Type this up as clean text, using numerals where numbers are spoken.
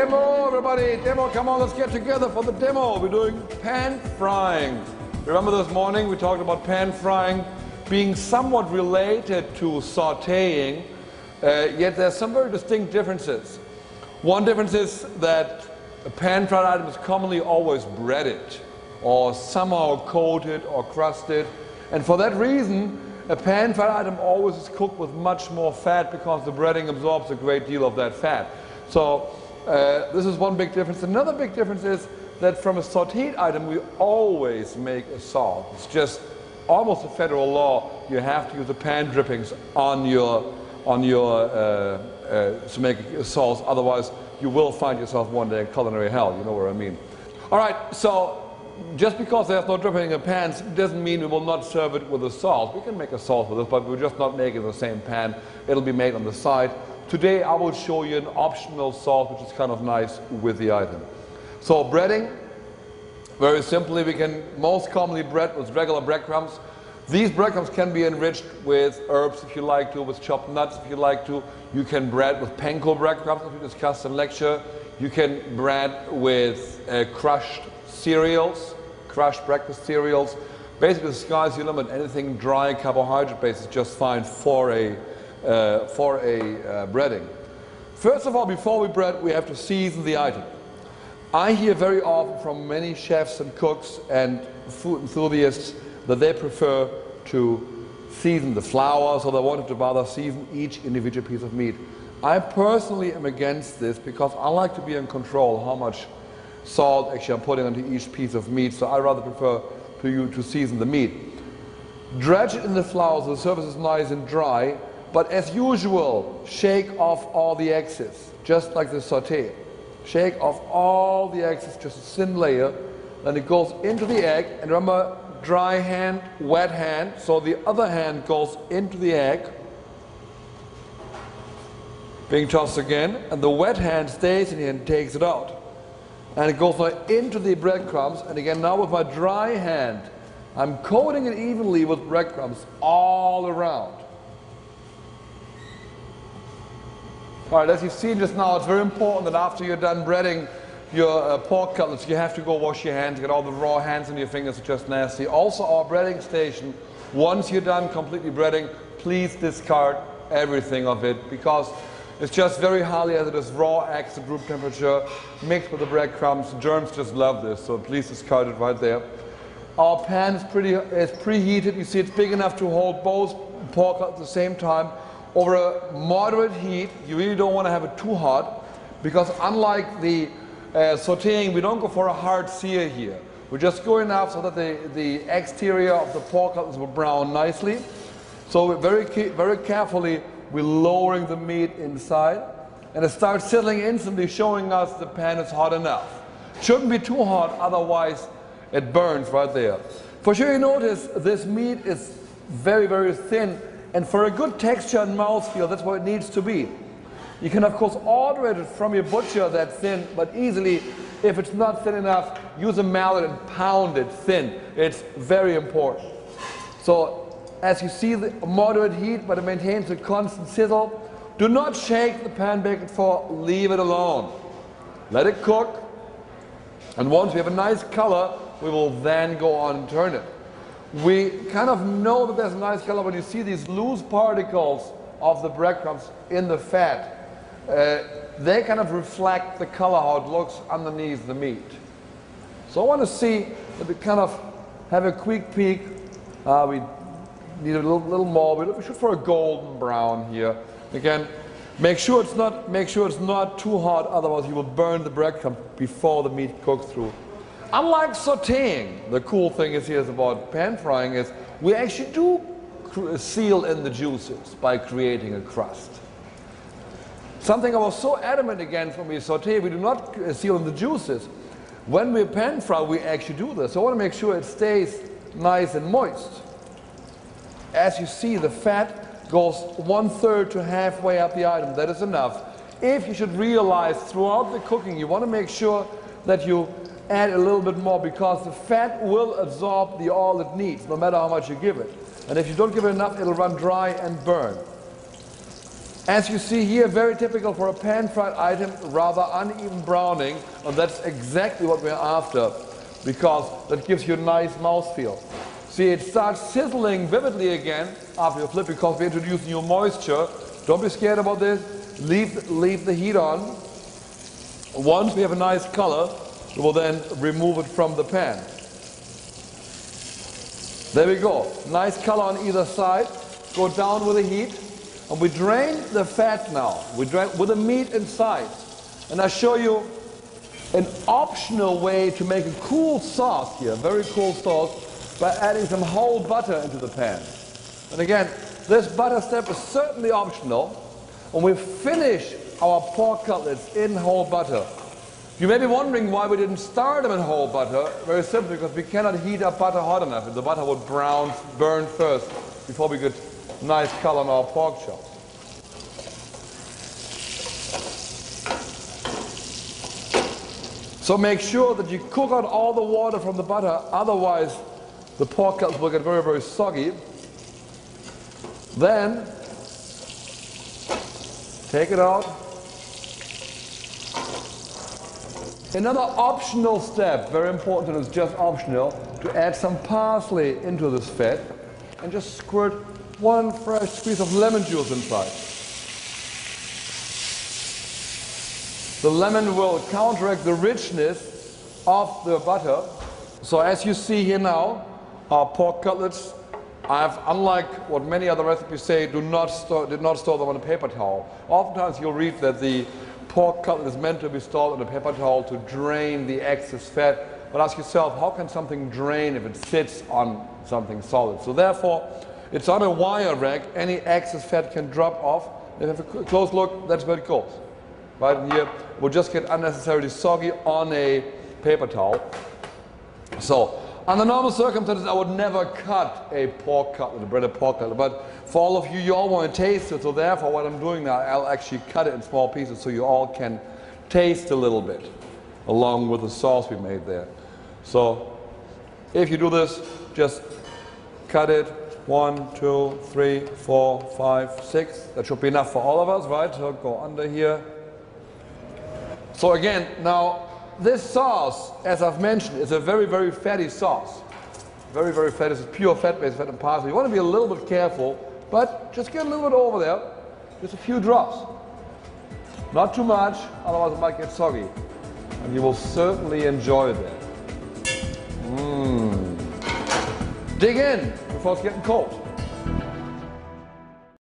Demo, everybody, demo, come on, let's get together for the demo. We're doing pan frying. Remember this morning we talked about pan frying being somewhat related to sautéing, yet there's some very distinct differences. One difference is that a pan fried item is commonly always breaded or somehow coated or crusted, and for that reason a pan fried item always is cooked with much more fat because the breading absorbs a great deal of that fat. So this is one big difference. Another big difference is that from a sautéed item we always make a salt. It's just almost a federal law. You have to use the pan drippings on your to make sauce. Otherwise you will find yourself one day in culinary hell. You know what I mean. All right, so just because there's no dripping in pans doesn't mean we will not serve it with a sauce. We can make a sauce with it, but we're just not making it in the same pan. It'll be made on the side. Today I will show you an optional sauce which is kind of nice with the item. So breading, very simply, we can most commonly bread with regular breadcrumbs. These breadcrumbs can be enriched with herbs if you like to, with chopped nuts if you like to. You can bread with panko breadcrumbs as we discussed in lecture. You can bread with crushed cereals, crushed breakfast cereals. Basically the sky's the limit. Anything dry carbohydrate based is just fine for a breading. First of all, before we bread, we have to season the item. I hear very often from many chefs and cooks and food enthusiasts that they prefer to season the flour, so they wanted to rather season each individual piece of meat. I personally am against this because I like to be in control how much salt actually I'm putting onto each piece of meat, so I rather prefer to season the meat. Dredge it in the flour so the surface is nice and dry, but as usual, shake off all the excess, just like the sauté. Shake off all the excess, just a thin layer, then it goes into the egg, and remember, dry hand, wet hand, so the other hand goes into the egg, being tossed again, and the wet hand stays in here and takes it out. And it goes now into the breadcrumbs, and again now with my dry hand, I'm coating it evenly with breadcrumbs all around. All right, as you've seen just now, it's very important that after you're done breading your pork cutlets, you have to go wash your hands, get all the raw hands on your fingers, it's just nasty. Also, our breading station, once you're done completely breading, please discard everything of it because it's just very highly hazardous, raw eggs at room temperature, mixed with the breadcrumbs. Germs just love this, so please discard it right there. Our pan is preheated. You see it's big enough to hold both pork at the same time. Over a moderate heat, you really don't want to have it too hot because unlike the sautéing, we don't go for a hard sear here. We're just going enough so that the exterior of the pork cutlets will brown nicely. So very carefully, we're lowering the meat inside, and it starts sizzling instantly, showing us the pan is hot enough. Shouldn't be too hot, otherwise it burns right there. For sure you notice this meat is very, very thin, and for a good texture and mouthfeel, that's what it needs to be. You can of course order it from your butcher that thin, but easily, if it's not thin enough, use a mallet and pound it thin. It's very important. So as you see, the moderate heat, but it maintains a constant sizzle. Do not shake the pan bacon for, leave it alone. Let it cook, and once we have a nice color, we will then go on and turn it. We kind of know that there's a nice color when you see these loose particles of the breadcrumbs in the fat. They kind of reflect the color, how it looks underneath the meat. So I want to see that we kind of have a quick peek. We need a little more. We shoot for a golden brown here. Again, make sure it's not too hot, otherwise you will burn the breadcrumb before the meat cooks through. Unlike sautéing, the cool thing is here about pan frying is we actually do seal in the juices by creating a crust. Something I was so adamant against when we saute, we do not seal in the juices. When we pan fry, we actually do this. So I want to make sure it stays nice and moist. As you see, the fat goes 1/3 to halfway up the item. That is enough. If you should realize throughout the cooking, you want to make sure that you add a little bit more because the fat will absorb the oil it needs, no matter how much you give it. And if you don't give it enough, it'll run dry and burn. As you see here, very typical for a pan-fried item, rather uneven browning, and that's exactly what we're after, because that gives you a nice mouthfeel. See, it starts sizzling vividly again after you flip because we introduce new moisture. Don't be scared about this. Leave the heat on. Once we have a nice color, we will then remove it from the pan. There we go. Nice color on either side. Go down with the heat. And we drain the fat now. We drain with the meat inside. And I show you an optional way to make a cool sauce here, very cool sauce, by adding some whole butter into the pan. And again, this butter step is certainly optional. When we finish our pork cutlets in whole butter, you may be wondering why we didn't start them in whole butter. Very simple, because we cannot heat up butter hot enough. The butter would burn first before we get nice color on our pork chops. So make sure that you cook out all the water from the butter, otherwise the pork cutlets will get very, very soggy. Then take it out. Another optional step, very important, and it's just optional, to add some parsley into this fat and just squirt one fresh squeeze of lemon juice inside. The lemon will counteract the richness of the butter. So as you see here now, our pork cutlets, unlike what many other recipes say, did not store them on a paper towel. Oftentimes you'll read that the pork cutlet is meant to be stored on a paper towel to drain the excess fat. But ask yourself, how can something drain if it sits on something solid? So therefore, it's on a wire rack. Any excess fat can drop off. If you have a close look, that's where it goes. Right in here, we'll just get unnecessarily soggy on a paper towel. So, under normal circumstances, I would never cut a pork cutlet, a breaded pork cutlet. But for all of you, you all want to taste it. So therefore, what I'm doing now, I'll actually cut it in small pieces so you all can taste a little bit, along with the sauce we made there. So, if you do this, just cut it. 1, 2, 3, 4, 5, 6. That should be enough for all of us, right? So go under here. So again, now this sauce, as I've mentioned, is a very, very fatty sauce. Very, very fatty. It's pure fat-based fat and parsley. You want to be a little bit careful, but just get a little bit over there. Just a few drops. Not too much, otherwise it might get soggy. And you will certainly enjoy that. Dig in before it's getting cold.